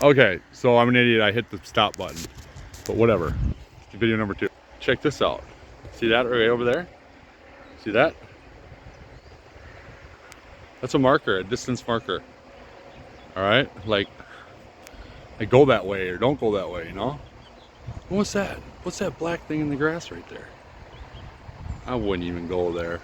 Okay, so I'm an idiot. I hit the stop button, but whatever. Video number 2. Check this out. See that right over there? See that? That's a marker, a distance marker. All right, like go that way or don't go that way, you know? What's that? What's that black thing in the grass right there? I wouldn't even go there.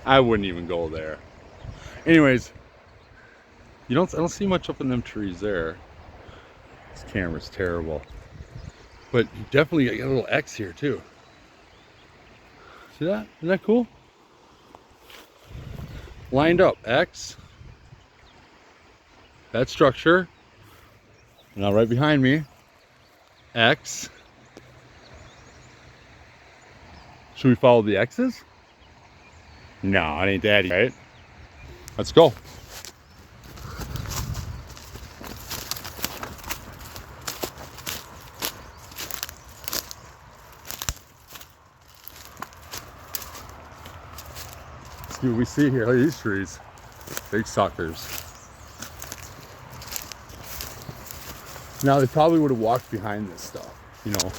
I wouldn't even go there. Anyways, I don't see much up in them trees there. This camera's terrible. But you definitely got a little X here too. See that? Isn't that cool? Lined up, X. That structure. Now right behind me, X. Should we follow the X's? No, it ain't that easy, right? Let's go. Let's see what we see here. Look at these trees. Big suckers. Now they probably would have walked behind this stuff, you know.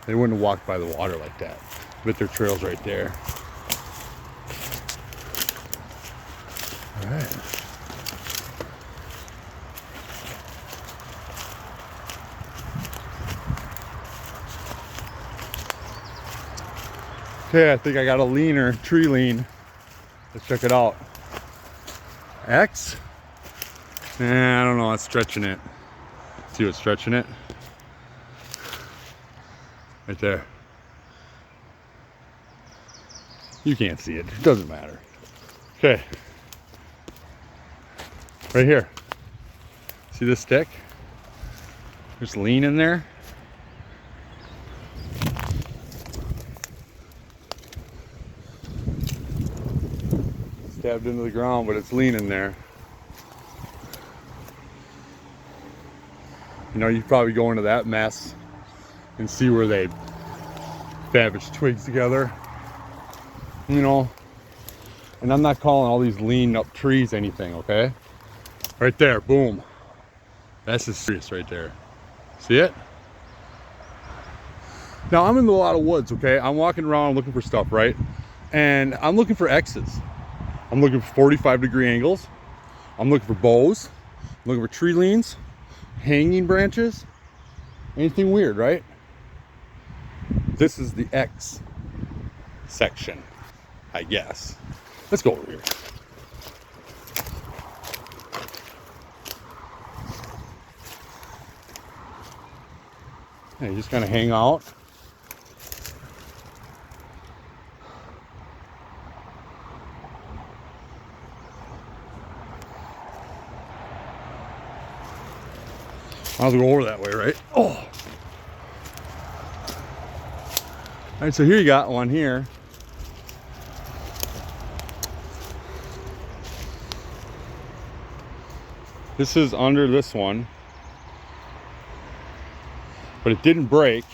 They wouldn't have walked by the water like that. But their trail's right there. All right. Okay, I think I got a leaner, tree lean. Let's check it out. X? Nah, I don't know, it's stretching it. See what's stretching it? Right there. You can't see it, it doesn't matter. Okay. Right here. See this stick? There's lean in there. Stabbed into the ground, but it's lean in there. You know, you probably go into that mess and see where they savage twigs together. You know, and I'm not calling all these lean up trees anything, okay? Right there, boom. That's just serious right there. See it? Now I'm in a lot of woods, okay? I'm walking around looking for stuff, right? And I'm looking for X's. I'm looking for 45-degree angles. I'm looking for bows. I'm looking for tree leans, hanging branches, anything weird, right? This is the X section, I guess. Let's go over here. And you just kind of hang out. I'll go over that way, right? Oh! All right, so here you got one here. This is under this one, but it didn't break.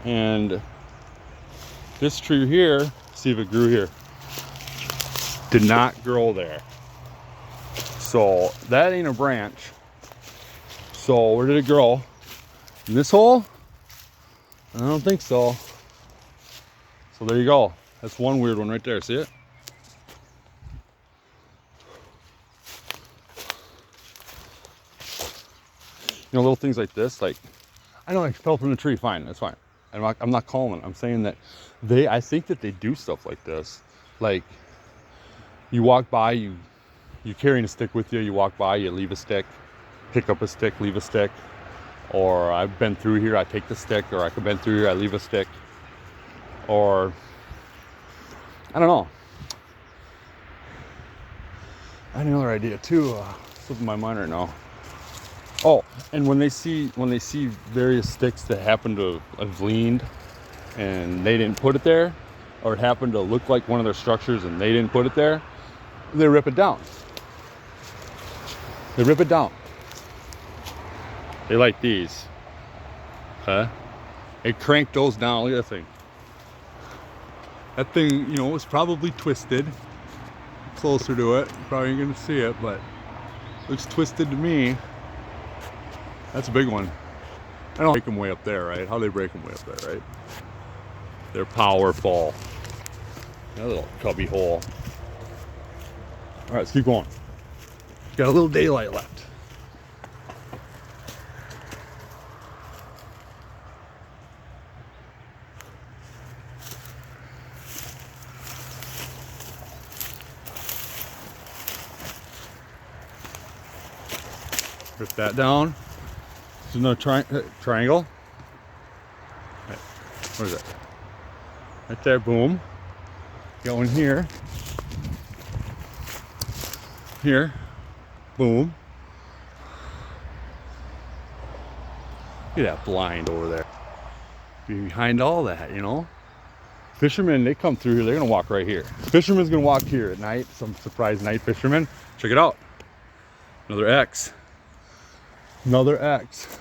And this tree here, see if it grew here, did not grow there. So that ain't a branch. So where did it grow? In this hole? I don't think so. So there you go. That's one weird one right there. See it? You know, little things like this, like, I know I fell from the tree, fine, that's fine. I'm not calling it. I'm saying that I think that they do stuff like this. Like, you walk by, you're carrying a stick with you, you walk by, you leave a stick, pick up a stick, leave a stick. Or I've been through here, I take the stick, or I've been through here, I leave a stick. Or, I don't know. I had another idea too, slipping my mind right now. Oh, and when they see various sticks that happen to have leaned and they didn't put it there, or it happened to look like one of their structures and they didn't put it there, they rip it down. They rip it down. They like these. Huh? They cranked those down. Look at that thing. That thing, you know, was probably twisted. closer to it. Probably ain't gonna see it, but looks twisted to me. That's a big one. I don't break them way up there, right? How they break them way up there, right? They're powerful. That little cubby hole. All right, let's keep going. Got a little daylight left. Rip that down. There's another triangle. Right. What is it? Right there, boom. Got one here. Here, boom. Look at that blind over there. Behind all that, you know? Fishermen, they come through here, they're gonna walk right here. Fisherman's gonna walk here at night, some surprise night fisherman. Check it out. Another X. Another X.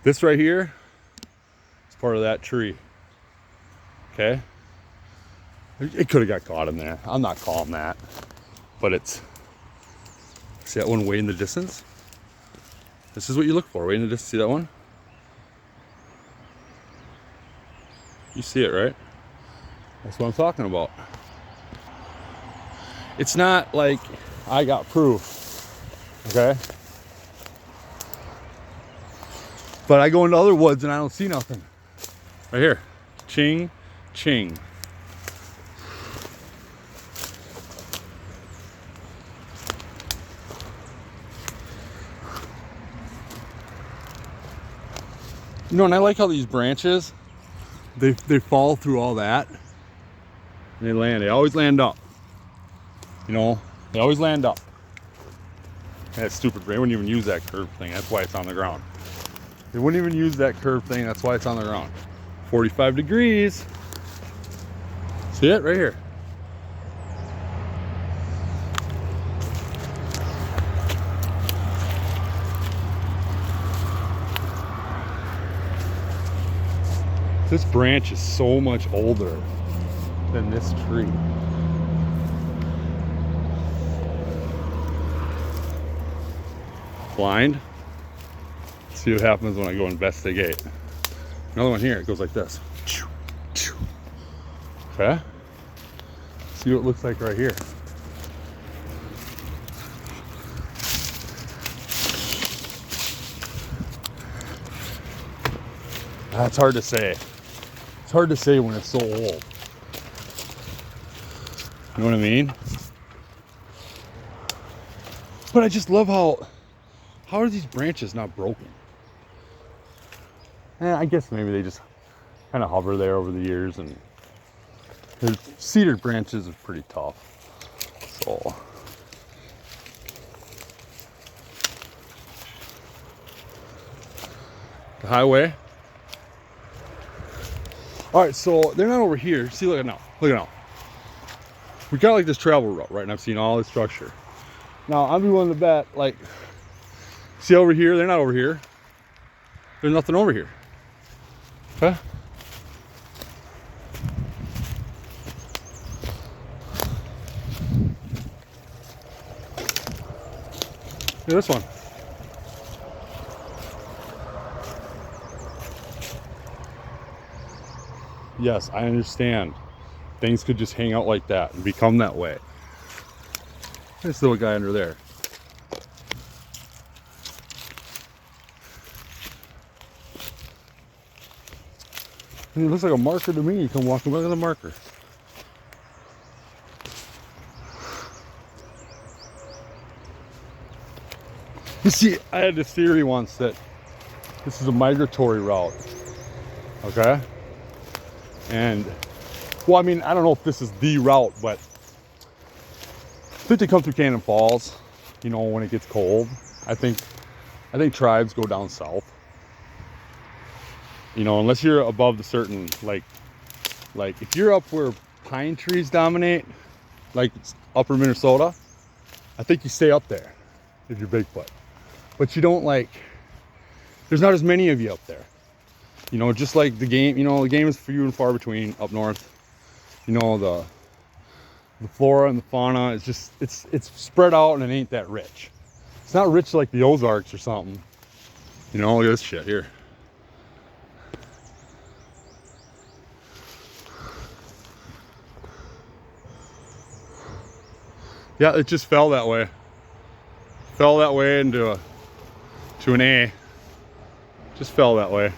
This right here is part of that tree. Okay? It could have got caught in there. I'm not calling that. But it's, see that one way in the distance? This is what you look for, way in the distance. See that one? You see it, right? That's what I'm talking about. It's not like I got proof, okay? But I go into other woods and I don't see nothing. Right here, ching, ching. You know, and I like how these branches, they fall through all that and they land. They always land up. You know, they always land up. That stupid, they wouldn't even use that curved thing. That's why it's on the ground. They wouldn't even use that curved thing. That's why it's on the ground. 45 degrees. See it right here. This branch is so much older than this tree. Blind. Let's see what happens when I go investigate. Another one here, it goes like this. Okay. See what it looks like right here. That's hard to say. It's hard to say when it's so old. You know what I mean? But I just love how are these branches not broken? I guess maybe they just kind of hover there over the years, and the cedar branches are pretty tough. So the highway. All right, so they're not over here. See, look at now. Look at now. We got like this travel route, right? And I've seen all this structure. Now, I'd be willing to bet, like, see over here? They're not over here. There's nothing over here. Okay? Look at this one. Yes, I understand. Things could just hang out like that and become that way. There's still a guy under there. It looks like a marker to me. You come walking by with a marker. You see, I had this theory once that this is a migratory route. Okay? And, well, I mean, I don't know if this is the route, but I think they come through Cannon Falls, you know, when it gets cold. I think tribes go down south. You know, unless you're above the certain, like if you're up where pine trees dominate, like upper Minnesota, I think you stay up there if you're Bigfoot. But you don't, like, there's not as many of you up there. You know, just like the game, you know, the game is few and far between up north. You know, the flora and the fauna is just, it's spread out and it ain't that rich. It's not rich like the Ozarks or something. You know, look at this shit here. Yeah, it just fell that way. Fell that way into to an A. Just fell that way.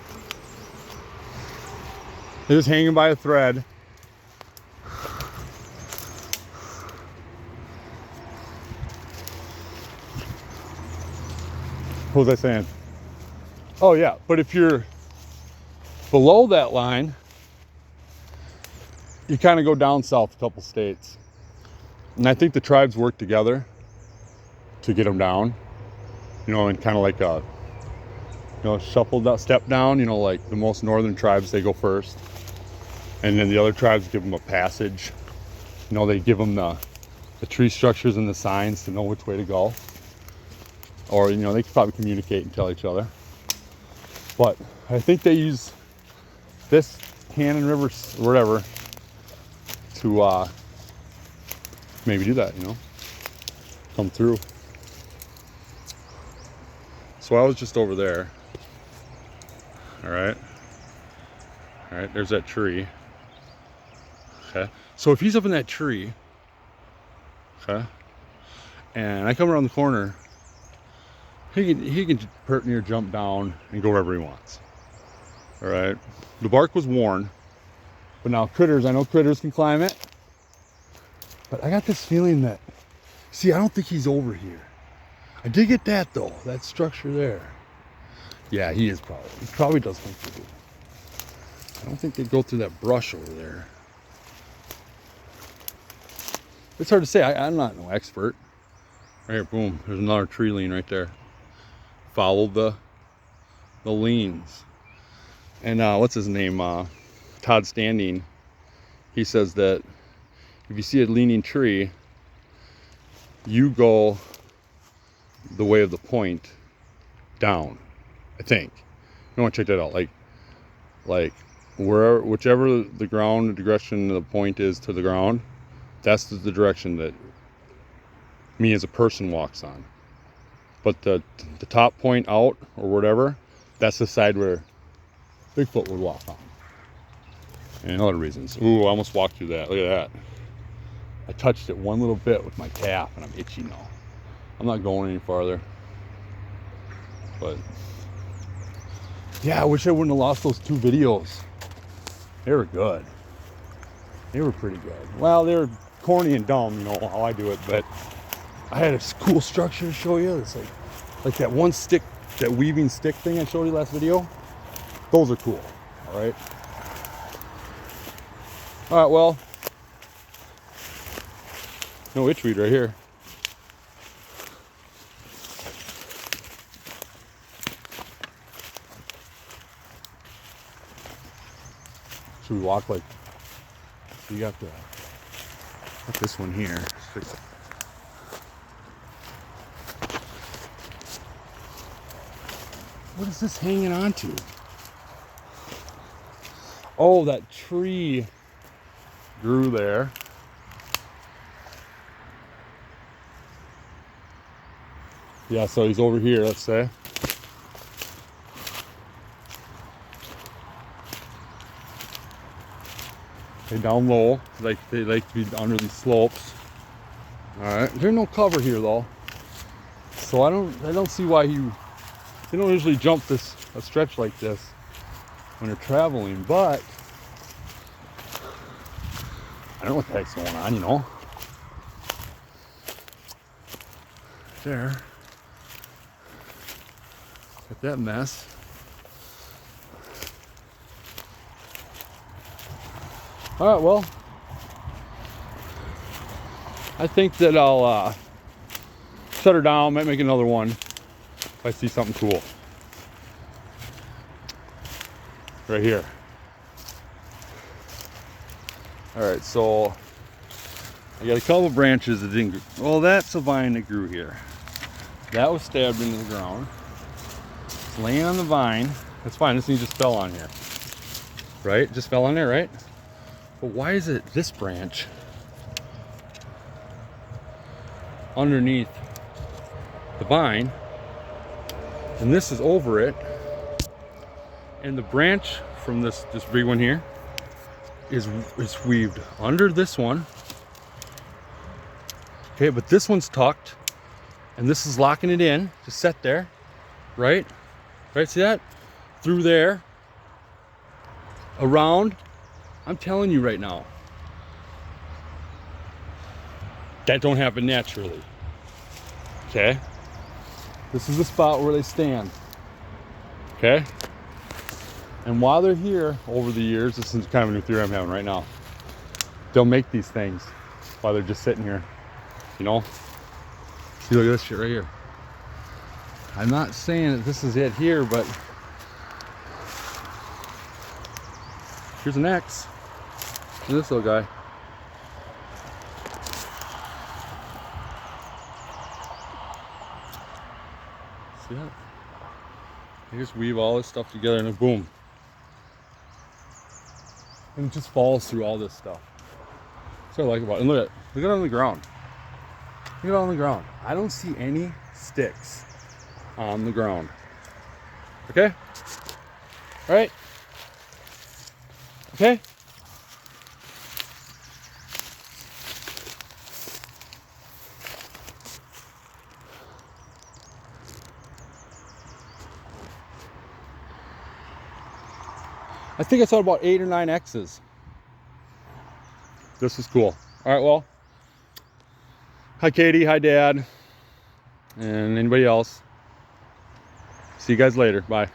It was hanging by a thread. What was I saying? Oh yeah, but if you're below that line, you kind of go down south a couple states. And I think the tribes work together to get them down, you know, and kind of like a, you know, shuffled that step down, you know, like the most northern tribes, they go first. And then the other tribes give them a passage. You know, they give them the tree structures and the signs to know which way to go. Or, you know, they can probably communicate and tell each other. But I think they use this Cannon River, or whatever, to maybe do that, you know, come through. So I was just over there. All right, there's that tree. Okay, so if he's up in that tree, okay, and I come around the corner, he can pert near jump down and go wherever he wants. All right, the bark was worn, but now critters, I know critters can climb it, but I got this feeling that, see, I don't think he's over here. I did get that though, that structure there. Yeah, he probably does come through. I don't think they'd go through that brush over there. It's hard to say, I'm not no expert. Right here, boom, there's another tree lean right there. Follow the leans. And what's his name? Todd Standing. He says that if you see a leaning tree, you go the way of the point down, I think. You want to check that out. Like whichever the direction the point is to the ground, that's the direction that me as a person walks on. But the top point out or whatever, that's the side where Bigfoot would walk on. And other reasons. Ooh, I almost walked through that. Look at that. I touched it one little bit with my calf and I'm itchy now. I'm not going any farther. But yeah, I wish I wouldn't have lost those 2 videos. They were good. They were pretty good. Well, they were corny and dumb, you know how I do it, but I had a cool structure to show you. It's like that one stick, that weaving stick thing I showed you last video. Those are cool. All right. All right. Well, no itchweed right here. Should we walk like? So you got this one here. What is this hanging on to? Oh, that tree grew there. Yeah, so he's over here, let's say. Okay, down low, they like to be under these slopes. All right, there's no cover here though, so I don't see why they don't usually jump a stretch like this when they're traveling, but I don't know what the heck's going on, you know. There, got that mess. All right, well, I think that I'll shut her down, might make another one if I see something cool. Right here. All right, so I got a couple branches that didn't grow. Well, that's a vine that grew here. That was stabbed into the ground. It's laying on the vine. That's fine, this thing just fell on here. Right, just fell on there, right? But why is it this branch underneath the vine, and this is over it, and the branch from this big one here is weaved under this one. Okay, but this one's tucked, and this is locking it in to set there, right? Right, see that? Through there, around. I'm telling you right now, that don't happen naturally. Okay? This is the spot where they stand. Okay? And while they're here, over the years, this is kind of a new theory I'm having right now, they'll make these things while they're just sitting here. You know? See, look at this shit right here. I'm not saying that this is it here, but here's an X. Look at this little guy. See that? They just weave all this stuff together and then boom. And it just falls through all this stuff. That's what I like about it. And look at it on the ground. Look at it on the ground. I don't see any sticks on the ground. Okay? All right? Okay? I think I saw about 8 or 9 X's. This is cool. All right, well, hi Katie, hi Dad, and anybody else. See you guys later. Bye.